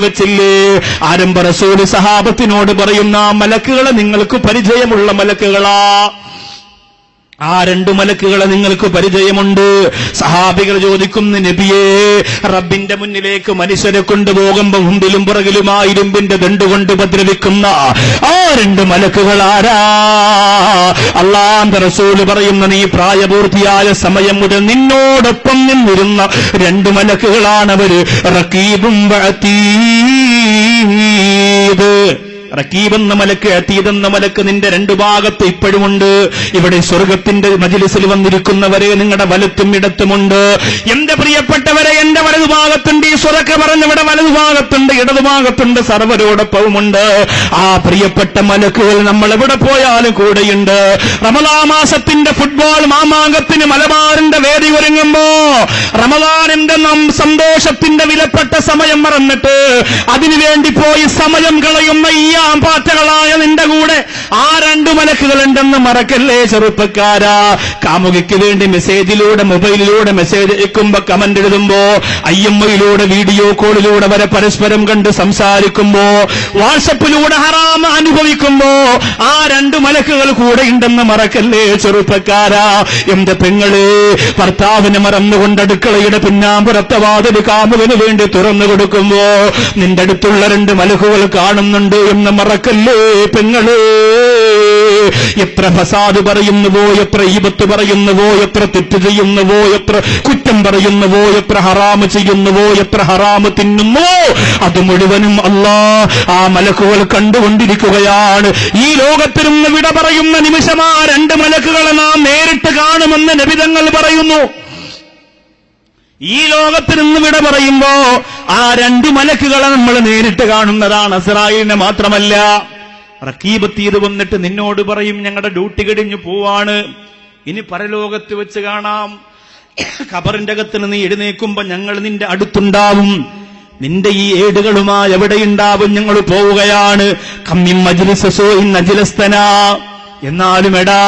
വെച്ചില്ലേ? ആരംഭ റസൂൽ സഹാബത്തിനോട് പറയുന്ന മലക്കുകളെ നിങ്ങൾക്ക് പരിചയമുള്ള മലക്കുകളാ? ആ രണ്ടു മലക്കുകളെ നിങ്ങൾക്ക് പരിചയമുണ്ട്? സഹാബികൾ ചോദിക്കുന്നു, നബിയേ, റബ്ബിന്റെ മുന്നിലേക്ക് മനുഷ്യരെ കൊണ്ടുപോകുമ്പോൾ മുമ്പിലും പുറകിലുമാ ഇരുമ്പിന്റെ ദണ്ടുകൊണ്ട് ഉപദ്രവിക്കുന്ന ആ രണ്ട് മലക്കുകൾ ആരാ? അല്ലാഹുവിന്റെ റസൂല് പറയുന്ന, നീ പ്രായപൂർത്തിയായ സമയം മുതൽ നിന്നോടൊപ്പം നിന്നിരുന്ന രണ്ട് മലക്കുകളാണവര്. റഖീബും വഅതീദ്. റഖീബ് എന്ന മലക്ക്, അതീദ് എന്ന മലക്ക് നിന്റെ രണ്ടു ഭാഗത്ത് ഇപ്പോഴുമുണ്ട്. ഇവിടെ സ്വർഗത്തിന്റെ മജ്ലിസിൽ വന്നിരിക്കുന്നവരെ നിങ്ങളുടെ വലത്തും ഇടത്തുമുണ്ട്. എന്റെ പ്രിയപ്പെട്ടവരെ, എന്റെ വലതുഭാഗത്തുണ്ട് ഈ സ്വറക്ക പറഞ്ഞവിടെ വലതുഭാഗത്തുണ്ട്, ഇടതുഭാഗത്തുണ്ട്, സർവരോടൊപ്പവുമുണ്ട്. ആ പ്രിയപ്പെട്ട മലക്കുകൾ നമ്മൾ എവിടെ പോയാലും കൂടെയുണ്ട്. റമദാൻ മാസത്തിന്റെ ഫുട്ബോൾ മാമാങ്കത്തിന് മലബാറിന്റെ വേദി ഒരുങ്ങുമ്പോ റമദാനിന്റെ സന്തോഷത്തിന്റെ വിലപ്പെട്ട സമയം മറന്നിട്ട് അതിനുവേണ്ടി പോയി സമയം കളയുന്ന ഈ പാറ്റകളായ നിന്റെ കൂടെ ആ രണ്ടു മലക്കുകളുണ്ടെന്ന് മറക്കല്ലേ ചെറുപ്പക്കാരാ. കാമുകിക്ക് വേണ്ടി മെസ്സേജിലൂടെ മൊബൈലിലൂടെ മെസ്സേജ് അയക്കുമ്പോ, കമന്റ് എഴുതുമ്പോ, IMOയിലൂടെ വീഡിയോ കോളിലൂടെ വരെ പരസ്പരം കണ്ട് സംസാരിക്കുമ്പോ, വാട്സപ്പിലൂടെ ഹറാം അനുഭവിക്കുമ്പോ ആ രണ്ടു മലക്കുകൾ കൂടെ ഉണ്ടെന്ന് മറക്കല്ലേ ചെറുപ്പക്കാരാ. എന്റെ പെങ്ങള്, ഭർത്താവിനെ മറന്നുകൊണ്ട് അടുക്കളയുടെ പിന്നാമ്പുറത്തെ വാതില് കാമുകന് വേണ്ടി തുറന്നു കൊടുക്കുമ്പോ നിന്റെ അടുത്തുള്ള രണ്ട് മലക്കുകൾ കാണുന്നുണ്ട് എന്ന് മറക്കല്ലേ പെങ്ങള്. എത്ര ഫസാദ് പറയുന്നുവോ, എത്ര ഈബത്ത് പറയുന്നുവോ, എത്ര തെറ്റ് ചെയ്യുന്നുവോ, എത്ര കുറ്റം പറയുന്നുവോ, എത്ര ഹറാമ് ചെയ്യുന്നുവോ, എത്ര ഹറാമ് തിന്നുവോ, അത് മുഴുവനും അല്ലാഹ് ആ മലക്കുകൾ കണ്ടുകൊണ്ടിരിക്കുകയാണ്. ഈ ലോകത്തിരുന്ന് വിട പറയുന്ന നിമിഷം ആ രണ്ട് മലക്കുകളെ നാം നേരിട്ട് കാണുമെന്ന് നബി തങ്ങൾ പറയുന്നു. ഈ ലോകത്തിൽ നിന്ന് വിട പറയുമ്പോ ആ രണ്ട് മലക്കുകളെ നമ്മൾ നേരിട്ട് കാണുന്നതാണ്. അസ്രായേലിനെ മാത്രമല്ല, റഖീബ് തീത് വന്നിട്ട് നിന്നോട് പറയും, ഞങ്ങളുടെ ഡ്യൂട്ടി കഴിഞ്ഞു പോവാണ്, ഇനി പരലോകത്ത് വെച്ച് കാണാം. ഖബറിന്റെ അകത്തിന് നീ എഴുന്നേക്കുമ്പോ ഞങ്ങൾ നിന്റെ അടുത്തുണ്ടാവും, നിന്റെ ഈ ഏടുകളുമായി എവിടെയുണ്ടാവും, ഞങ്ങൾ പോവുകയാണ്. കമ്മിൻ മജ്ലിസോ ഇന്നജിലസ്തനാ. എന്നാലും എടാ,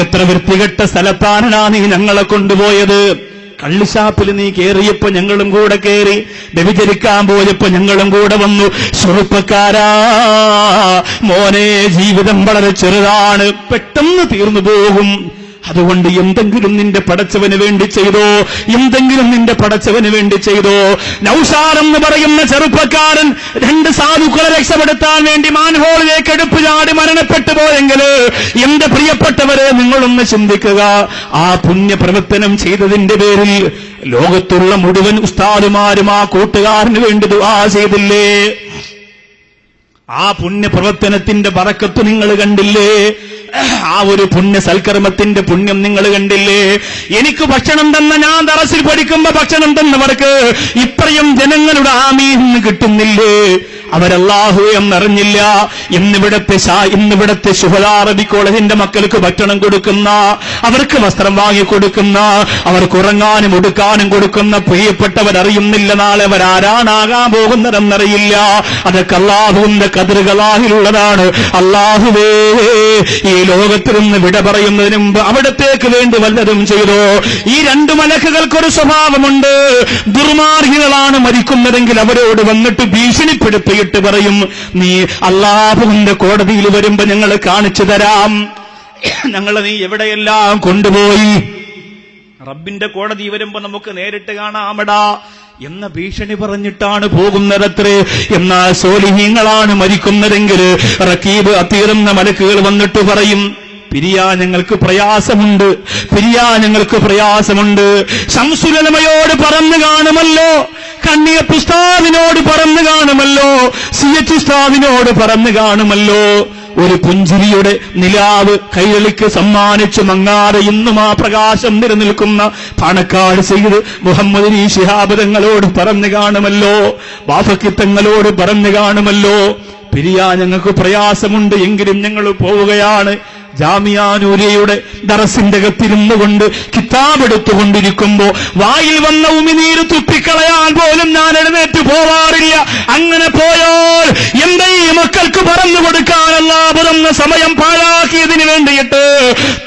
എത്ര വൃത്തികെട്ട സ്ഥലത്താനാ നീ ഞങ്ങളെ കൊണ്ടുപോയത്. കള്ളുഷാപ്പിൽ നീ കേറിയപ്പോ ഞങ്ങളും കൂടെ കേറി, വ്യഭിചരിക്കാൻ പോയപ്പോ ഞങ്ങളും കൂടെ വന്നു. ചെറുപ്പക്കാരാ മോനെ, ജീവിതം വളരെ ചെറുതാണ്, പെട്ടെന്ന് തീർന്നു പോകും. അതുകൊണ്ട് എന്തെങ്കിലും നിന്റെ പടച്ചവന് വേണ്ടി ചെയ്തോ, എന്തെങ്കിലും നിന്റെ പടച്ചവന് വേണ്ടി ചെയ്തോ. നൗഷാദ് എന്ന് പറയുന്ന ചെറുപ്പക്കാരൻ രണ്ട് സാധുക്കളെ രക്ഷപ്പെടുത്താൻ വേണ്ടി മാൻഹോളിലേക്ക് എടുപ്പ് ചാടി മരണപ്പെട്ടു പോയെങ്കിൽ എന്റെ പ്രിയപ്പെട്ടവരെ, നിങ്ങളൊന്ന് ചിന്തിക്കുക. ആ പുണ്യപ്രവർത്തനം ചെയ്തതിന്റെ പേരിൽ ലോകത്തുള്ള മുഴുവൻ ഉസ്താദുമാരും ആ കൂട്ടുകാരന് വേണ്ടി ദുആ ചെയ്തില്ലേ? ആ പുണ്യപ്രവർത്തനത്തിന്റെ ബറക്കത്ത് നിങ്ങൾ കണ്ടില്ലേ? ആ ഒരു പുണ്യ സൽക്കർമ്മത്തിന്റെ പുണ്യം നിങ്ങൾ കണ്ടില്ലേ? എനിക്ക് ഭക്ഷണം തന്ന, ഞാൻ ദറസിൽ പഠിക്കുമ്പോ ഭക്ഷണം തന്നവർക്ക് ഇത്രയും ജനങ്ങളുടെ ആമീൻ കിട്ടുന്നില്ലേ? അവരല്ലാഹു എന്നറിഞ്ഞില്ല. ഇന്നിവിടത്തെ ശുഹദാ അറബി കോളേജിന്റെ മക്കൾക്ക് ഭക്ഷണം കൊടുക്കുന്ന, അവർക്ക് വസ്ത്രം വാങ്ങിക്കൊടുക്കുന്ന, അവർക്ക് ഉറങ്ങാനും ഉടുക്കാനും കൊടുക്കുന്ന പ്രിയപ്പെട്ടവരറിയുന്നില്ല നാളെ അവരാരാണാകാൻ പോകുന്നതെന്നറിയില്ല. അതൊക്കെ അല്ലാഹുവിന്റെ ഖദറുകളാഹിലുള്ളതാണ്. അല്ലാഹുവേ, ഈ ലോകത്തിൽ നിന്ന് വിട പറയുന്നതിന് മുമ്പ് അവിടത്തേക്ക് വേണ്ടി വല്ലതും ചെയ്തോ? ഈ രണ്ടു മലക്കുകൾക്കൊരു സ്വഭാവമുണ്ട്. ദുർമാർഗികളാണ് മരിക്കുന്നതെങ്കിൽ അവരോട് വന്നിട്ട് ഭീഷണിപ്പെടുത്തി പറയും, നീ അല്ലാഹുവിന്റെ കോടതിയിൽ വരുമ്പോ ഞങ്ങൾ കാണിച്ചു തരാം, ഞങ്ങളെ നീ എവിടെയെല്ലാം കൊണ്ടുപോയി. റബ്ബിന്റെ കോടതി വരുമ്പോ നമുക്ക് നേരിട്ട് കാണാമടാ എന്ന ഭീഷണി പറഞ്ഞിട്ടാണ് പോകുന്നതത്രേ. എന്നാൽ സ്വാലിഹീങ്ങളാണ് മരിക്കുന്നതെങ്കിൽ റഖീബ് അതീദ് എന്ന മലക്കുകൾ വന്നിട്ട് പറയും, പിരിയാ ഞങ്ങൾക്ക് പ്രയാസമുണ്ട്, പിരിയാ ഞങ്ങൾക്ക് പ്രയാസമുണ്ട്. ശംസുൽ ഉലമയോട് പറഞ്ഞു കാണുമല്ലോ, കണ്ണിയത്ത് ഉസ്താദിനോട് പറഞ്ഞു കാണുമല്ലോ, CH ഉസ്താദിനോട് പറഞ്ഞു കാണുമല്ലോ. ഒരു പുഞ്ചിരിയുടെ നിലാവ് കൈരളിക്ക് സമ്മാനിച്ചു മങ്ങാതെ ഇന്നും ആ പ്രകാശം നിലനിൽക്കുന്ന പാണക്കാട് സയ്യിദ് മുഹമ്മദ് ശിഹാബ് തങ്ങളോട് പറഞ്ഞു കാണുമല്ലോ, ബാഫക്കിത്തങ്ങളോട് പറഞ്ഞു കാണുമല്ലോ, പിരിയാ ഞങ്ങൾക്ക് പ്രയാസമുണ്ട്, എങ്കിലും ഞങ്ങൾ പോവുകയാണ്. ജാമിഅ നൂരിയയുടെ ദറസിന്റെ അകത്തിരുന്നു കൊണ്ട് കിതാബ് എടുത്തുകൊണ്ടിരിക്കുമ്പോ വായിൽ വന്ന ഉമിനീര് തുപ്പിക്കളയാൻ പോലും ഞാൻ എഴുന്നേറ്റ് പോവാറില്ല. അങ്ങനെ പോയാൽ എന്റെ ഈ മക്കൾക്ക് പറഞ്ഞു കൊടുക്കാൻ അല്ലാഹു തന്ന സമയം പാഴാക്കിയതിന് വേണ്ടിയിട്ട്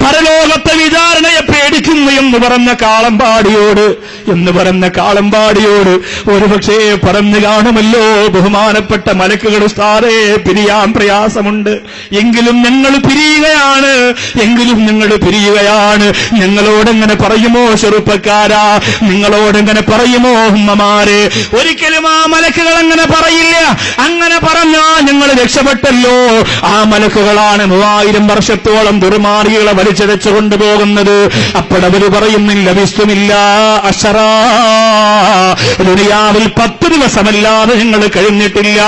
പരലോകത്തെ വിചാരണയെ പേടിക്കുന്നു എന്ന് പറഞ്ഞ കാളമ്പാടിയോട് എന്ന് പറഞ്ഞ കാളമ്പാടിയോട് ഒരുപക്ഷേ പറഞ്ഞു കാണുമല്ലോ, ബഹുമാനപ്പെട്ട മലക്കുകൾ ഉസ്താദേ പിരിയാൻ പ്രയാസമുണ്ട്, എങ്കിലും ഞങ്ങൾ പിരിയുകയാണ്, ഞങ്ങളോടെങ്ങനെ പറയുമോ ചെറുപ്പക്കാരാ, നിങ്ങളോടെങ്ങനെ പറയുമോ ഉമ്മമാരെ? ഒരിക്കലും ആ മലക്കുകൾ അങ്ങനെ പറയില്ല. അങ്ങനെ പറഞ്ഞാ ഞങ്ങൾ രക്ഷപ്പെട്ടല്ലോ. ആ മലക്കുകളാണ് 3000 വർഷത്തോളം ദുർമാർഗികളെ വലിച്ചടച്ചു കൊണ്ടുപോകുന്നത്. അപ്പോഴവര് പറയുന്നില്ല വിസ്തുമില്ല അശറാ, ദുനിയാവിൽ 10 ദിവസമല്ലാതെ ഞങ്ങൾ കഴിഞ്ഞിട്ടില്ല,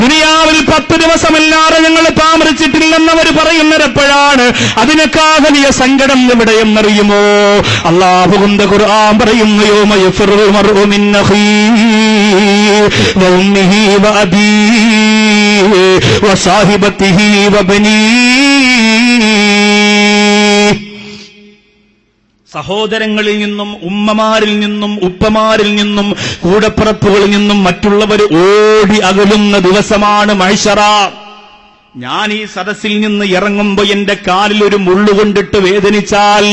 ദുനിയാവിൽ 10 ദിവസമല്ലാതെ ഞങ്ങൾ താമസിച്ചിട്ടില്ലെന്നവർ പറയുന്നവരെപ്പോഴാണ് അതിനേക്കാൾ വലിയ സങ്കടം എവിടെയെന്നറിയുമോ? അല്ലാഹുവിന്റെ ഖുർആൻ പറയുന്നു, യൗമ യഫിറുൽ മർഉ മിൻ അഖീഹി വഉമ്മിഹി വഅബീഹി വസാഹിബതിഹി വബനീഹി. സഹോദരങ്ങളിൽ നിന്നും ഉമ്മമാരിൽ നിന്നും ഉപ്പമാരിൽ നിന്നും കൂടപ്പിറപ്പുകളിൽ നിന്നും മറ്റുള്ളവർ ഓടി അകലുന്ന ദിവസമാണ് മഹ്ശറ. ഞാൻ ഈ സദസ്സിൽ നിന്ന് ഇറങ്ങുമ്പോ എന്റെ കാലിൽ ഒരു മുള്ളുകൊണ്ടിട്ട് വേദനിച്ചാൽ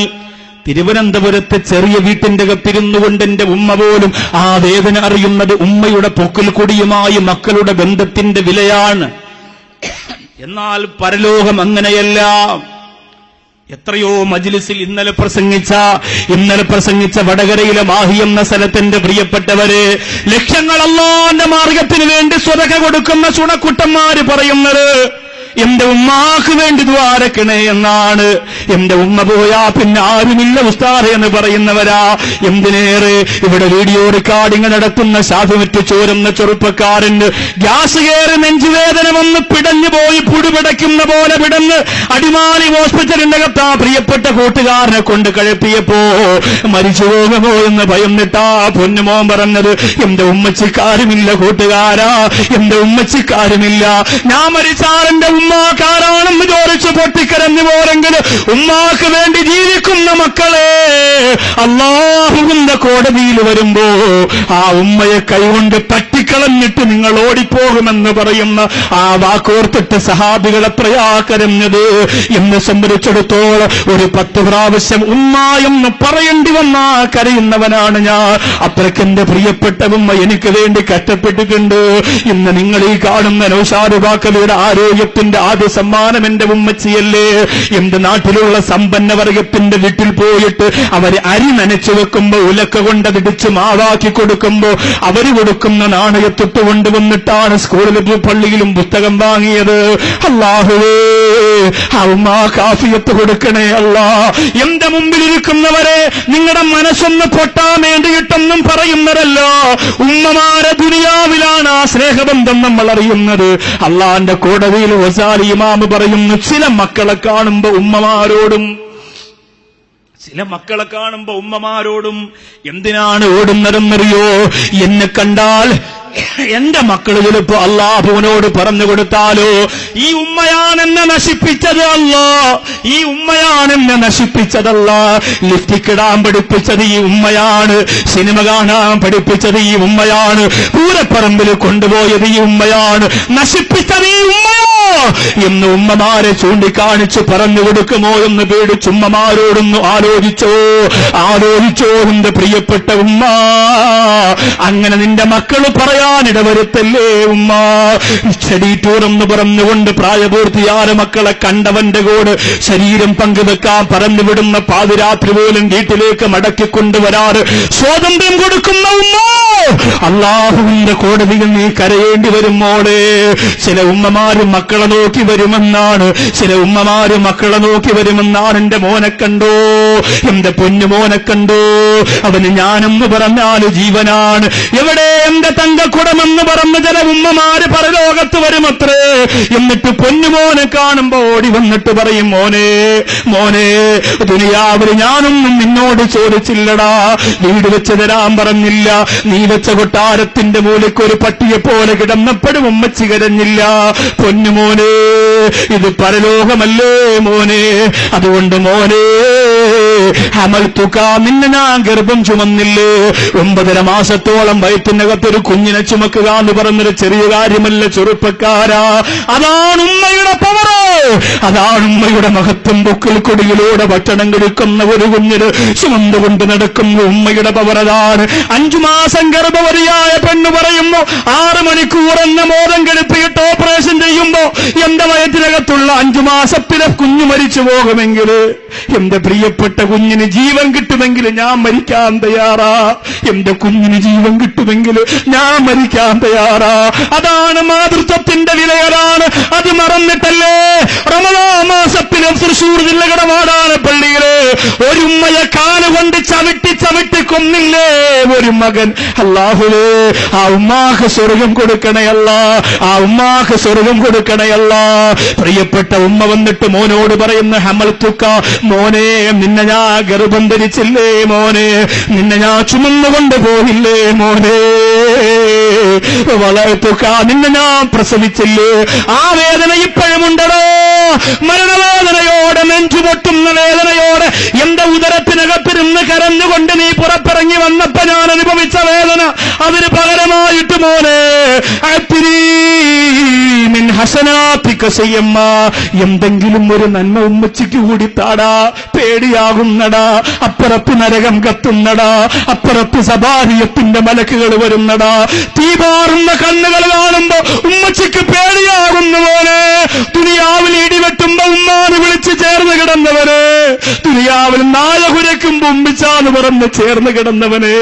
തിരുവനന്തപുരത്തെ ചെറിയ വീട്ടിന്റെ അകത്തിരുന്നുകൊണ്ട് എന്റെ ഉമ്മ പോലും ആ വേദന അറിയുന്നത് ഉമ്മയുടെ പൊക്കിൽ കൊടിയുമായി മക്കളുടെ ബന്ധത്തിന്റെ വിലയാണ്. എന്നാൽ പരലോകം അങ്ങനെയല്ല. എത്രയോ മജ്ലിസിൽ ഇന്നലെ പ്രസംഗിച്ച വടകരയിലെ മാഹി എന്ന സ്ഥലത്തിന്റെ പ്രിയപ്പെട്ടവരെ, ലക്ഷങ്ങൾ അല്ലാഹുവിന്റെ മാർഗത്തിന് വേണ്ടി സ്വതക കൊടുക്കുന്ന ചുണക്കുട്ടന്മാര് പറയുന്നത് എന്റെ ഉമ്മാക്ക് വേണ്ടി ദ്വാരക്കണേ എന്നാണ്. എന്റെ ഉമ്മ പോയാ പിന്നെ ആരുമില്ല ഉസ്താദേ എന്ന് പറയുന്നവരാ. എന്തിനേറെ ഇവിടെ വീഡിയോ റെക്കോർഡിംഗ് നടത്തുന്ന ശാഖുമറ്റ് ചോരുന്ന ചെറുപ്പക്കാരന് ഗ്യാസ് കയറി നെഞ്ചുവേദന വന്ന് പിടഞ്ഞു പോയി പുടുപിടയ്ക്കുന്ന പോലെ പിടന്ന് അടിമാലി ഹോസ്പിറ്റലിന്റെ അകത്ത് ആ പ്രിയപ്പെട്ട കൂട്ടുകാരനെ കൊണ്ട് കഴിപ്പിയപ്പോ മരിച്ചു പോകുമോ എന്ന് ഭയന്നിട്ടാ പൊന്നുമോൻ പറഞ്ഞത്, എന്റെ ഉമ്മച്ചിക്കാരുമില്ല കൂട്ടുകാരാ, എന്റെ ഉമ്മച്ചിക്കാരുമില്ല. ഞാൻ മരിച്ചാൽ എന്റെ ഉമ്മാക്കാരാണെന്ന് ചോദിച്ചു പൊട്ടിക്കരഞ്ഞു പോരെങ്കിൽ ഉമ്മാക്ക് വേണ്ടി ജീവിക്കുന്ന മക്കളെ അല്ലാഹുവിന്റെ കോടതിയിൽ വരുമ്പോ ആ ഉമ്മയെ കൈകൊണ്ട് തട്ടിക്കളഞ്ഞിട്ട് നിങ്ങൾ ഓടിപ്പോകുമെന്ന് പറയുന്ന ആ വാക്കോർത്തിട്ട് സഹാബികളെ പ്രയാകരഞ്ഞത്. എന്നെ സംബന്ധിച്ചിടത്തോളം ഒരു 10 പ്രാവശ്യം ഉമ്മ എന്ന് പറയേണ്ടി വന്നാ കരയുന്നവനാണ് ഞാൻ. അത്രയ്ക്ക് എന്റെ പ്രിയപ്പെട്ട ഉമ്മ എനിക്ക് വേണ്ടി കഷ്ടപ്പെട്ടിട്ടുണ്ട്. ഇന്ന് നിങ്ങൾ ഈ കാണുന്ന നൗഷാദ് ബാക്കവിയുടെ ആരോഗ്യത്തിന്റെ ആദ്യ സമ്മാനം എന്റെ ഉമ്മച്ചിയല്ലേ. എന്റെ നാട്ടിലുള്ള സമ്പന്ന വർഗത്തിന്റെ വീട്ടിൽ പോയിട്ട് അവര് അരി നനച്ചു വെക്കുമ്പോ ഉലക്ക കൊണ്ടതിടിച്ച് മാവാക്കി കൊടുക്കുമ്പോ അവര് കൊടുക്കുന്ന നാണയത്തൊട്ട് കൊണ്ടുവന്നിട്ടാണ് സ്കൂളിലും പള്ളിയിലും പുസ്തകം വാങ്ങിയത്. അല്ലാഹുവേ ആ ഉമ്മ കാഫിയത്ത് കൊടുക്കണേ അല്ലാ. എന്റെ മുമ്പിലിരിക്കുന്നവരെ നിങ്ങളുടെ മനസ്സൊന്ന് പൊട്ടാൻ വേണ്ടിയിട്ടൊന്നും പറയുന്നതല്ല. ഉമ്മമാരെ ദുനിയാവിലാണ് ആ സ്നേഹബന്ധം നമ്മൾ അറിയുന്നത്. അള്ളാന്റെ കോടതിയിൽ വസാലി ഇമാമ് പറയുന്നു, ചില മക്കളെ കാണുമ്പോ ഉമ്മമാരോടും എന്തിനാണ് ഓടുന്നതെന്നറിയോ? എന്നെ കണ്ടാൽ എന്റെ മക്കള് ചിലപ്പോ അല്ലാഹുവിനോട് പറഞ്ഞു കൊടുത്താലോ, ഈ ഉമ്മയാണെന്നെ നശിപ്പിച്ചത് അല്ലാ, ഈ ഉമ്മയാണെന്നെ നശിപ്പിച്ചതല്ല. ലിഫ്റ്റിക് ഇടാൻ പഠിപ്പിച്ചത് ഈ ഉമ്മയാണ്, സിനിമ കാണാൻ പഠിപ്പിച്ചത് ഈ ഉമ്മയാണ്, പൂരപ്പറമ്പിൽ കൊണ്ടുപോയത് ഈ ഉമ്മയാണ്, നശിപ്പിച്ചത് ഈ ഉമ്മയോ എന്ന് ഉമ്മമാരെ ചൂണ്ടിക്കാണിച്ച് പറഞ്ഞു കൊടുക്കുമോ എന്ന് പേടിച്ച് ഉമ്മമാരോടൊന്ന് ആലോചിച്ചോ എന്റെ പ്രിയപ്പെട്ട ഉമ്മ. അങ്ങനെ നിന്റെ മക്കള് പറയാനിടവരുത്തല്ലേ ഉമ്മ. സ്റ്റഡീറ്റൂറെന്ന് പറഞ്ഞുകൊണ്ട് പ്രായപൂർത്തിയായ മക്കളെ കണ്ടവന്റെ കൂടെ ശരീരം പങ്കുവെക്കാൻ പറഞ്ഞുവിടുന്ന പാതിരാത്രി പോലും വീട്ടിലേക്ക് മടക്കിക്കൊണ്ടുവരാറ് സ്വാതന്ത്ര്യം കൊടുക്കുന്ന ഉമ്മ, അല്ലാഹുവിന്റെ കോടതിയിൽ നീ കരയേണ്ടി വരുമോളെ. ചില ഉമ്മമാര് മക്കളെ നോക്കി വരുമെന്നാണ്, എന്റെ മോനെ കണ്ടോ, എന്റെ പൊന്നുമോനെ കണ്ടോ, അവന് ഞാനെന്ന് പറഞ്ഞാല് ജീവനാണ്. എവിടെ എന്റെ തങ്കക്കുടമെന്ന് പറഞ്ഞ് ചില ഉമ്മമാര് പരലോകത്ത് വരുമത്രേ. എന്നിട്ട് പൊന്നുമോനെ കാണുമ്പോ ഓടി വന്നിട്ട് പറയും, മോനെ ദുനിയാവിൽ ഞാനൊന്നും നിന്നോട് ചോദിച്ചില്ലടാ, വീട് വെച്ച് തരാൻ പറഞ്ഞില്ല, നീ വെച്ച കൊട്ടാരത്തിന്റെ മൂലയ്ക്ക് ഒരു പട്ടിയെ പോലെ കിടന്നപ്പോഴും ഉമ്മച്ചി കരഞ്ഞില്ല. പൊന്നുമോനെ, ഇത് പരലോകമല്ലേ മോനെ, അതുകൊണ്ട് മോനെ ഹമൽതുക, നിന്നെ ഞാൻ ഗർഭം ചുമന്നില്ലേ. 9.5 മാസത്തോളം വയറ്റിനകത്തൊരു കുഞ്ഞിനെ ചുമക്കുക എന്ന് പറഞ്ഞൊരു ചെറിയ കാര്യമല്ല ചെറുപ്പക്കാരാ. അതാണ് ഉമ്മയുടെ പവർ, അതാണ് ഉമ്മയുടെ മഹത്വം. പൊക്കിൽ കൊടിയിലൂടെ ഭക്ഷണം കഴിക്കുന്ന ഒരു കുഞ്ഞിന് ചുമന്നുകൊണ്ട് നടക്കുന്ന ഉമ്മയുടെ പവർ അതാണ്. 5 മാസം ഗർഭവതിയായ പെണ്ണ് പറയുന്നു, 6 മണിക്കൂർ എന്ന മോദം കെടുപ്പിയിട്ട് ഓപ്പറേഷൻ ചെയ്യുമ്പോ എന്റെ വയറ്റിനകത്തുള്ള 5 മാസത്തിലെ കുഞ്ഞു മരിച്ചു പോകുമെങ്കിൽ, എന്റെ പ്രിയപ്പെട്ട കുഞ്ഞിന് ജീവൻ കിട്ടുമെങ്കിൽ ഞാൻ മരിക്കാൻ തയ്യാറാ. എന്റെ കുഞ്ഞിന് ജീവൻ കിട്ടുമെങ്കിൽ ഞാൻ മരിക്കാൻ തയ്യാറാ. അതാണ് മാതൃത്വത്തിന്റെ വിലയതാണ്. അത് മറന്നിട്ടല്ലേ റമദാൻ മാസത്തിലും തൃശൂർ ജില്ലയുടെ വാടാനപ്പള്ളിയില് ഒരു ഉമ്മയെ കാലുകൊണ്ട് ചവിട്ടി കൊന്നില്ലേ ഒരു മകൻ. അല്ലാഹുവേ, ആ ഉമ്മാക്ക് സ്വർഗം കൊടുക്കണയല്ല, ആ ഉമ്മാക്ക് സ്വർഗം കൊടുക്കണയല്ല. പ്രിയപ്പെട്ട ഉമ്മ വന്നിട്ട് മോനോട് പറയുന്ന, ഹമൽതുക, മോനെ നിന്നെ ഞാൻ ഗർഭം ധരിച്ചില്ലേ മോനെ, നിന്നെ ഞാൻ ചുമന്നുകൊണ്ട് പോയില്ലേ മോനെ, വളർത്തുക, നിന്നെ ഞാൻ പ്രസവിച്ചില്ലേ. ആ വേദന ഇപ്പോഴുമുണ്ടോ? മരണവേദനയോടെ, നെഞ്ചുപൊട്ടുന്ന വേദനയോടെ എന്റെ ഉദരത്തിനകത്തിരുന്ന് കരഞ്ഞുകൊണ്ട് നീ പുറത്തിറങ്ങി വന്നപ്പോ ഞാൻ അനുഭവിച്ച വേദന, അതിന് പകരമായിട്ട് മോനെ എന്തെങ്കിലും ഒരു നന്മ ഉമ്മച്ചിക്ക് കൂടി താടാ. പേടിയാകുന്നടാ, അപ്പുറത്ത് നരകം കത്തുന്നടാ, അപ്പുറത്ത് സബാരിയത്തിന്റെ മലക്കുകൾ വരുന്നടാ. തീപാറുന്ന കണ്ണുകൾ കാണുമ്പോ ഉമ്മച്ചിക്ക് പേടിയാകുന്നു മോനെ. ദുനിയാവിൽ ഇടിവെട്ടുമ്പോ ഉമ്മാന്ന് വിളിച്ച് ചേർന്ന് കിടന്നവന്, ദുനിയാവിൽ നായ കുരയ്ക്കുമ്പോ ഉമ്മിച്ചാന്ന് പറഞ്ഞ് ചേർന്ന് കിടന്നവന്,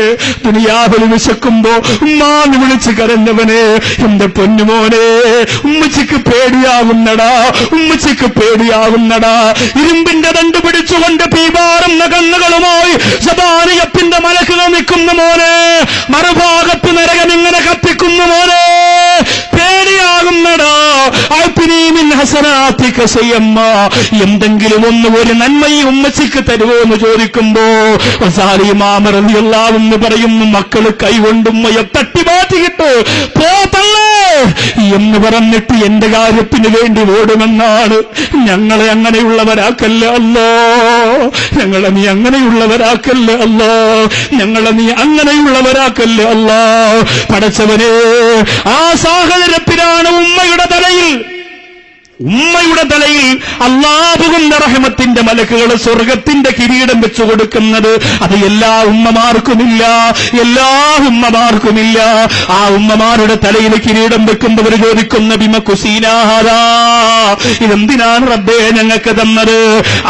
ദുനിയാവിൽ വിശക്കുമ്പോ ഉമ്മാന്ന് വിളിച്ച് കരഞ്ഞവന്, എന്റെ പൊന്നുമോനെ ഉമ്മച്ചിക്ക് പേടിയാകുന്നടാ, ഉമ്മച്ചിക്ക് പേടിയാകുന്നടാ. ഇരുമ്പിന്റെ ദണ്ട് പിടിച്ചുകൊണ്ട് തീപാറുന്ന കണ്ണുകളുമായി സബാനിയത്തിന്റെ മലക്കുകൾ നിൽക്കുന്ന മോനെ, മറുഭാഗത്ത് നരകം ഇങ്ങനെ കത്തിക്കുന്നു മോനെ, പേടിയാകുന്നടാ. എന്തെങ്കിലും ഒന്ന് ഒരു നന്മ ഈ ഉമ്മച്ചിക്ക് തരുമോ എന്ന് ചോദിക്കുമ്പോ എന്ന് പറയുന്നു, മക്കള് കൈകൊണ്ട് ഉമ്മയെ തട്ടി മാറ്റിയിട്ട് പോത്തല്ലേ എന്ന് പറഞ്ഞിട്ട് എന്റെ കാര്യത്തിന് വേണ്ടി ഓടുമെന്നാണ്. ഞങ്ങളെ അങ്ങനെയുള്ളവരാക്കല്ല അല്ലോ, ഞങ്ങളെ നീ അങ്ങനെയുള്ളവരാക്കല്ല അല്ലോ, ഞങ്ങളെ നീ അങ്ങനെയുള്ളവരാക്കല്ല അല്ലോ. പടച്ചവനെ, ആ സാഹചര്യത്തിലാണ് ഉമ്മയുടെ തലയിൽ അല്ലാഹുവിന്റെ റഹ്മത്തിന്റെ മലക്കുകൾ സ്വർഗത്തിന്റെ കിരീടം വെച്ചു കൊടുക്കുന്നത്. അത് എല്ലാ ഉമ്മമാർക്കുമില്ല, എല്ലാ ഉമ്മമാർക്കുമില്ല. ആ ഉമ്മമാരുടെ തലയിൽ കിരീടം വെക്കുന്നവർ ചോദിക്കുന്ന, ബിമ കുസീനാഹാരാ, ഇതെന്തിനാണ് റബ്ബേ ഞങ്ങൾക്ക് തന്നത്?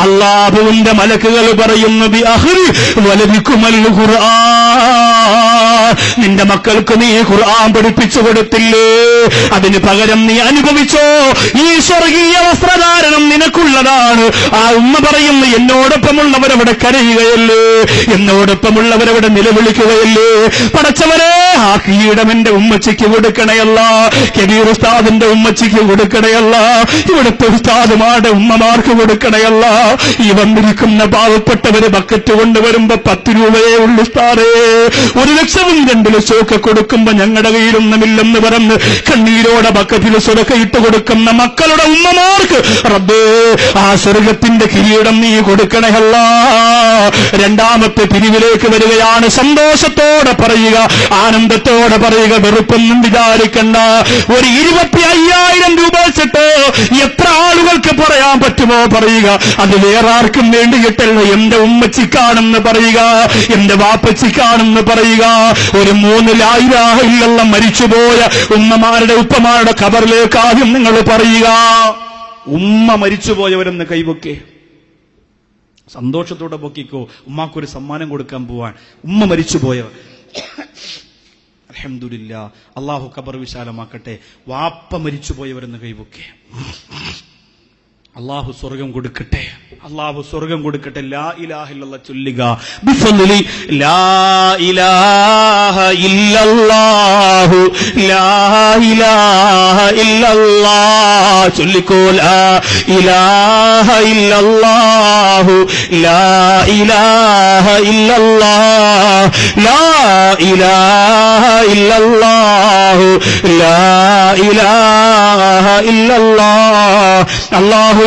അല്ലാഹുവിന്റെ മലക്കുകൾ പറയുന്നു, ബി അഹ്രി വലദിക്കുമൽ ഖുർആൻ, നിന്റെ മക്കൾക്ക് നീ ഖുർആൻ പഠിപ്പിച്ചു കൊടുത്തില്ലേ, അതിന് പകരം നീ അനുഭവിച്ചോ. ഈ സ്വർഗീയ വസ്ത്രധാരണം നിനക്കുള്ളതാണ്. ആ ഉമ്മ പറയുന്നു, എന്നോടൊപ്പമുള്ളവരവിടെ കരയുകയല്ലേ, എന്നോടൊപ്പമുള്ളവരവിടെ നിലവിളിക്കുകയല്ലേ. പടച്ചവരെ, ആ കിരീടം എന്റെ ഉമ്മച്ചിക്ക് കൊടുക്കണയല്ല, കബീർ ഉസ്താദിന്റെ ഉമ്മച്ചിക്ക് കൊടുക്കണയല്ല, ഇവിടുത്തെ ഉസ്താദുമാരുടെ ഉമ്മമാർക്ക് കൊടുക്കണയല്ല. ഈ വന്നിരിക്കുന്ന പാവപ്പെട്ടവര് ബക്കറ്റ് കൊണ്ടുവരുമ്പോ 10 രൂപയേ ഉള്ളു ഉസ്താദേ, 1 ലക്ഷവും 2 ലക്ഷവും ഒക്കെ കൊടുക്കുമ്പോ ഞങ്ങളുടെ കയ്യിലൊന്നുമില്ലെന്ന് പറഞ്ഞ് കണ്ണീരോടെ ബക്കറ്റിൽ സ്വതക്കയിട്ട് കൊടുക്കുന്ന മക്കളുടെ ഉമ്മമാർക്ക് റബ്ബേ, ആ സ്വർഗത്തിന്റെ കിരീടം നീ കൊടുക്കണയല്ല. രണ്ടാമത്തെ പിരിവിലേക്ക് വരികയാണ്. സന്തോഷത്തോടെ പറയുക, ആനന്ദത്തോടെ പറയുക, വെറുപ്പൊന്നും വിചാരിക്കണ്ട. ഒരു 25,000 രൂപ വെച്ചിട്ട് എത്ര ആളുകൾക്ക് പറയാൻ പറ്റുമോ പറയുക. അത് വേറെ ആർക്കും വേണ്ടിയിട്ടല്ല, എന്റെ ഉമ്മച്ചിക്കാണെന്ന് പറയുക, എന്റെ വാപ്പച്ചിക്കാണെന്ന് പറയുക. ഒരു 3 ലാ ഇലാഹ ഇല്ലല്ലാഹ് മരിച്ചുപോയ ഉമ്മമാരുടെ ഉപ്പമാരുടെ ഖബറിലേക്ക് ആദ്യം നിങ്ങൾ പറയുക. ഉമ്മ മരിച്ചുപോയവരെന്ന് കൈവൊക്കെ സന്തോഷത്തോടെ പൊക്കിക്കോ. ഉമ്മാക്കൊരു സമ്മാനം കൊടുക്കാൻ പോവാൻ. ഉമ്മ മരിച്ചുപോയവർ, അൽഹംദുലില്ലാഹ്, അള്ളാഹു ഖബർ വിശാലമാക്കട്ടെ. വാപ്പ മരിച്ചുപോയവരെന്ന് കൈവൊക്കെ, അള്ളാഹു സ്വർഗം കൊടുക്കട്ടെ, അള്ളാഹു സ്വർഗം കൊടുക്കട്ടെ. ലാ ഇലാഹ ഇല്ലല്ലാഹ് ചൊല്ലുക. ബിഫദ്ലി ലാ ഇലാഹ ഇല്ലല്ലാഹു ലാ ഇലാഹ ഇല്ലല്ലാഹ് ചൊല്ലിക്കോ. ലാ ഇലാഹ ഇല്ലല്ലാഹു ലാ ഇലാഹ ഇല്ലല്ലാഹ് ലാ ഇലാഹ ഇല്ലല്ലാഹു ലാ ഇലാഹ ഇല്ലല്ലാഹ്. അല്ലാഹുവേ